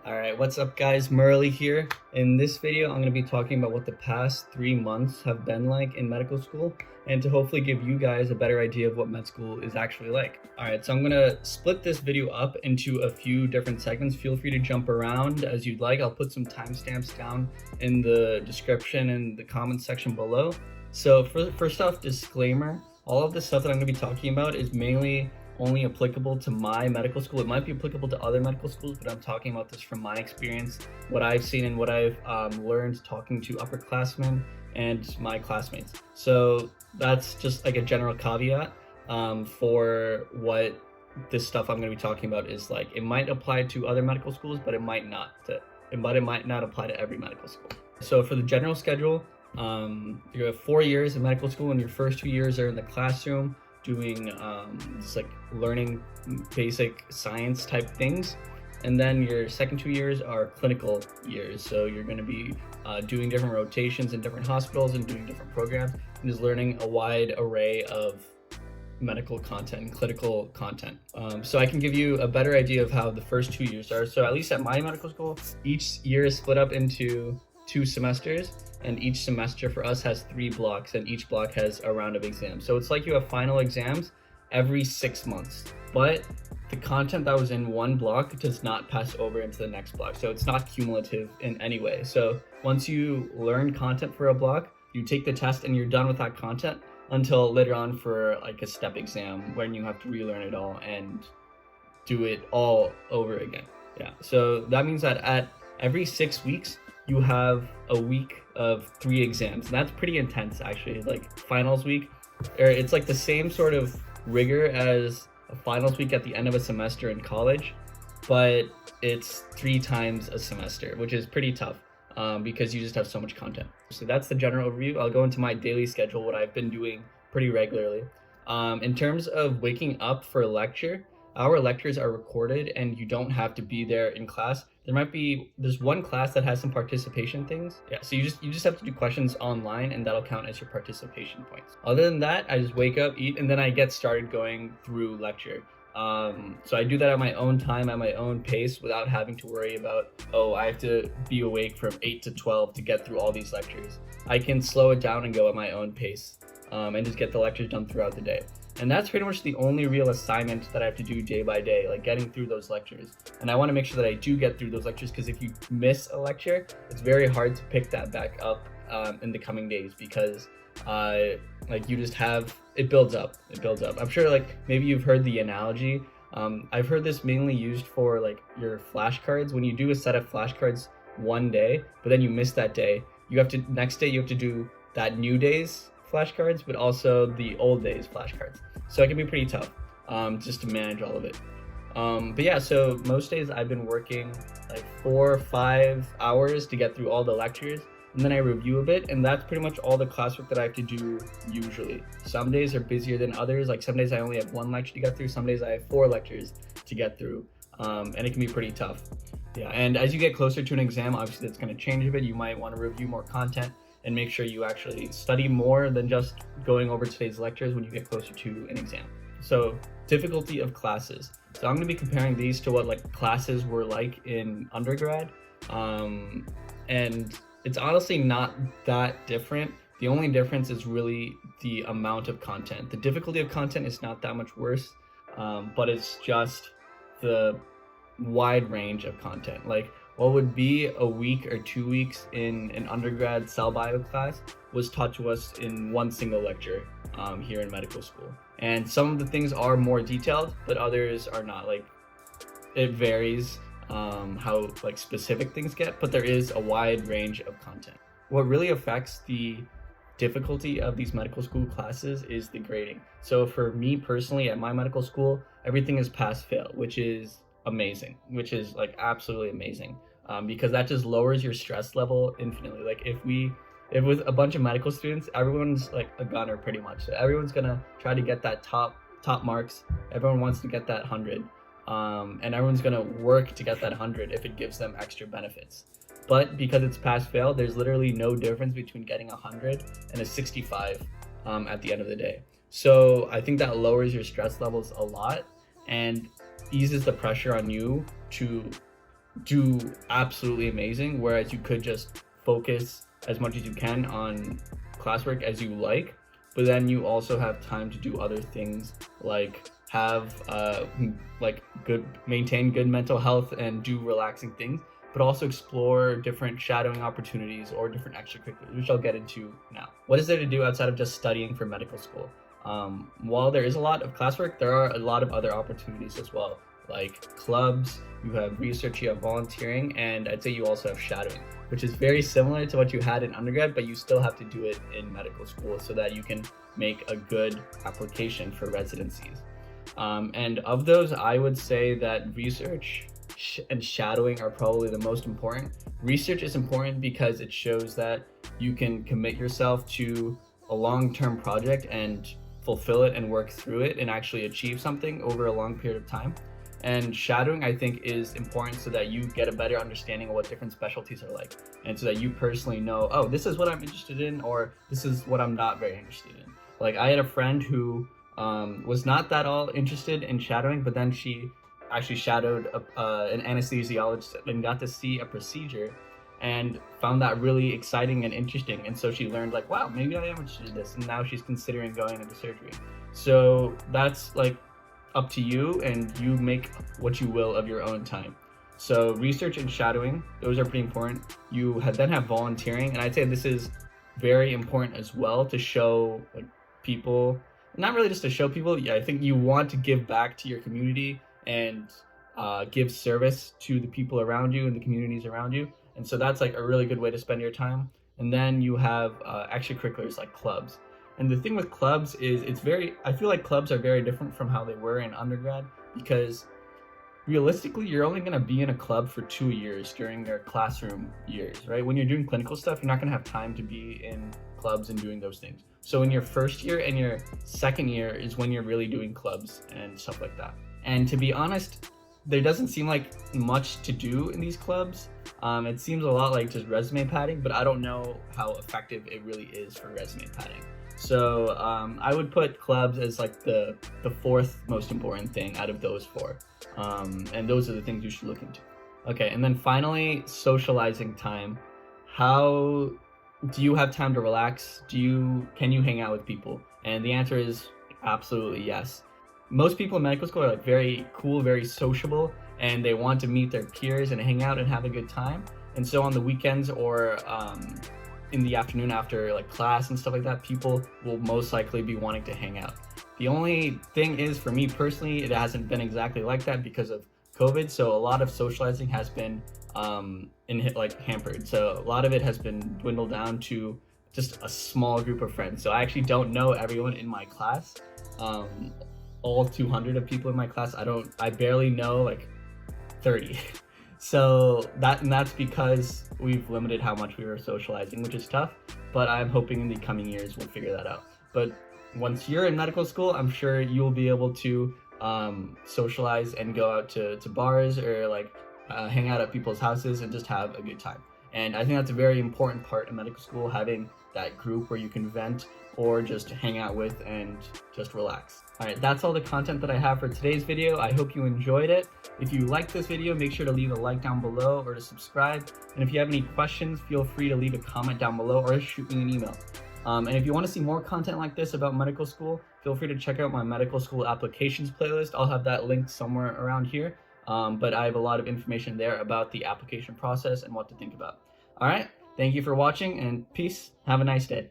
All right, what's up guys? Murali here. In this video, I'm going to be talking about what the past 3 months have been like in medical school and to hopefully give you guys a better idea of what med school is actually like. All right, so I'm going to split this video up into a few different segments. Feel free to jump around as you'd like. I'll put some timestamps down in the description and the comments section below. So first off, disclaimer, all of the stuff that I'm going to be talking about is mainly only applicable to my medical school. It might be applicable to other medical schools, but I'm talking about this from my experience, what I've seen and what I've learned talking to upperclassmen and my classmates. So that's just like a general caveat for what this stuff I'm going to be talking about is like. It might apply to other medical schools, but it might not apply to every medical school. So for the general schedule, you have 4 years of medical school, and your first 2 years are in the classroom doing just like learning basic science type things, and then your second 2 years are clinical years. So you're going to be doing different rotations in different hospitals and doing different programs and just learning a wide array of medical content and clinical content. So I can give you a better idea of how the first 2 years are. So at least at my medical school, each year is split up into 2 semesters, and each semester for us has 3 blocks, and each block has a round of exams. So it's like you have final exams every 6 months, but the content that was in one block does not pass over into the next block. So it's not cumulative in any way. So once you learn content for a block, you take the test and you're done with that content until later on for like a step exam when you have to relearn it all and do it all over again. Yeah. So that means that at every 6 weeks, you have a week of 3 exams, and that's pretty intense actually. Like finals week, or it's like the same sort of rigor as a finals week at the end of a semester in college, but it's 3 times a semester, which is pretty tough because you just have so much content. So that's the general overview. I'll go into my daily schedule, what I've been doing pretty regularly. In terms of waking up for a lecture, our lectures are recorded and you don't have to be there in class. There's one class that has some participation things. Yeah, so you just have to do questions online, and that'll count as your participation points. Other than that, I just wake up, eat, and then I get started going through lecture. So I do that at my own time, at my own pace, without having to worry about, I have to be awake from 8 to 12 to get through all these lectures. I can slow it down and go at my own pace, and just get the lectures done throughout the day. And that's pretty much the only real assignment that I have to do day by day, like getting through those lectures. And I want to make sure that I do get through those lectures, because if you miss a lecture, it's very hard to pick that back up in the coming days, because like you just have, it builds up. I'm sure like maybe you've heard the analogy. I've heard this mainly used for like your flashcards. When you do a set of flashcards one day, but then you miss that day, next day you have to do that new day's flashcards, but also the old days flashcards. So it can be pretty tough just to manage all of it. But yeah, so most days I've been working like 4 or 5 hours to get through all the lectures, and then I review a bit, and that's pretty much all the classwork that I have to do usually. Some days are busier than others. Like some days I only have 1 lecture to get through, some days I have 4 lectures to get through, and it can be pretty tough. Yeah, and as you get closer to an exam, obviously that's going to change a bit. You might want to review more content and make sure you actually study more than just going over today's lectures when you get closer to an exam. So difficulty of classes. So I'm going to be comparing these to what like classes were like in undergrad. And it's honestly not that different. The only difference is really the amount of content. The difficulty of content is not that much worse, but it's just the wide range of content. Like what would be a week or 2 weeks in an undergrad cell bio class was taught to us in 1 single lecture here in medical school. And some of the things are more detailed, but others are not. Like it varies how like specific things get, but there is a wide range of content. What really affects the difficulty of these medical school classes is the grading. So for me personally, at my medical school, everything is pass-fail, which is amazing, which is like absolutely amazing, because that just lowers your stress level infinitely. Like if with a bunch of medical students, everyone's like a gunner pretty much. So everyone's gonna try to get that top marks. Everyone wants to get that 100, and everyone's gonna work to get that 100 if it gives them extra benefits. But because it's pass-fail, there's literally no difference between getting 100 and a 65 at the end of the day. So I think that lowers your stress levels a lot and eases the pressure on you to do absolutely amazing, whereas you could just focus as much as you can on classwork as you like, but then you also have time to do other things like have maintain good mental health and do relaxing things, but also explore different shadowing opportunities or different extracurriculars, which I'll get into now. What is there to do outside of just studying for medical school? While there is a lot of classwork, there are a lot of other opportunities as well, like clubs, you have research, you have volunteering, and I'd say you also have shadowing, which is very similar to what you had in undergrad, but you still have to do it in medical school so that you can make a good application for residencies. And of those, I would say that research and shadowing are probably the most important. Research is important because it shows that you can commit yourself to a long-term project and fulfill it and work through it and actually achieve something over a long period of time. And shadowing, I think, is important so that you get a better understanding of what different specialties are like, and so that you personally know, oh, this is what I'm interested in, or this is what I'm not very interested in. Like, I had a friend who was not that all interested in shadowing, but then she actually shadowed an anesthesiologist and got to see a procedure and found that really exciting and interesting. And so she learned, like, wow, maybe I am interested in this. And now she's considering going into surgery. So that's like up to you, and you make what you will of your own time. So research and shadowing, those are pretty important. You then have volunteering, and I'd say this is very important as well, to show like people, not really just to show people. Yeah, I think you want to give back to your community and give service to the people around you and the communities around you. And so that's like a really good way to spend your time. And then you have extracurriculars like clubs. And the thing with clubs is I feel like clubs are very different from how they were in undergrad, because realistically, you're only going to be in a club for 2 years during your classroom years, right? When you're doing clinical stuff, you're not going to have time to be in clubs and doing those things. So in your first year and your second year is when you're really doing clubs and stuff like that. And to be honest, there doesn't seem like much to do in these clubs. It seems a lot like just resume padding, but I don't know how effective it really is for resume padding. So I would put clubs as like the fourth most important thing out of those four. And those are the things you should look into. Okay, and then finally, socializing time. How do you have time to relax? Can you hang out with people? And the answer is absolutely yes. Most people in medical school are like very cool, very sociable, and they want to meet their peers and hang out and have a good time. And so on the weekends or in the afternoon after like class and stuff like that, people will most likely be wanting to hang out. The only thing is, for me personally, it hasn't been exactly like that because of COVID. So a lot of socializing has been hampered. So a lot of it has been dwindled down to just a small group of friends. So I actually don't know everyone in my class. All 200 of people in my class, I barely know like 30. So that's because we've limited how much we were socializing, which is tough, but I'm hoping in the coming years we'll figure that out. But once you're in medical school, I'm sure you'll be able to socialize and go out to bars or like hang out at people's houses and just have a good time. And I think that's a very important part of medical school, having that group where you can vent or just hang out with and just relax. All right, that's all the content that I have for today's video. I hope you enjoyed it. If you liked this video, make sure to leave a like down below or to subscribe. And if you have any questions, feel free to leave a comment down below or shoot me an email. And if you want to see more content like this about medical school, feel free to check out my medical school applications playlist. I'll have that linked somewhere around here. But I have a lot of information there about the application process and what to think about. All right, thank you for watching, and peace. Have a nice day.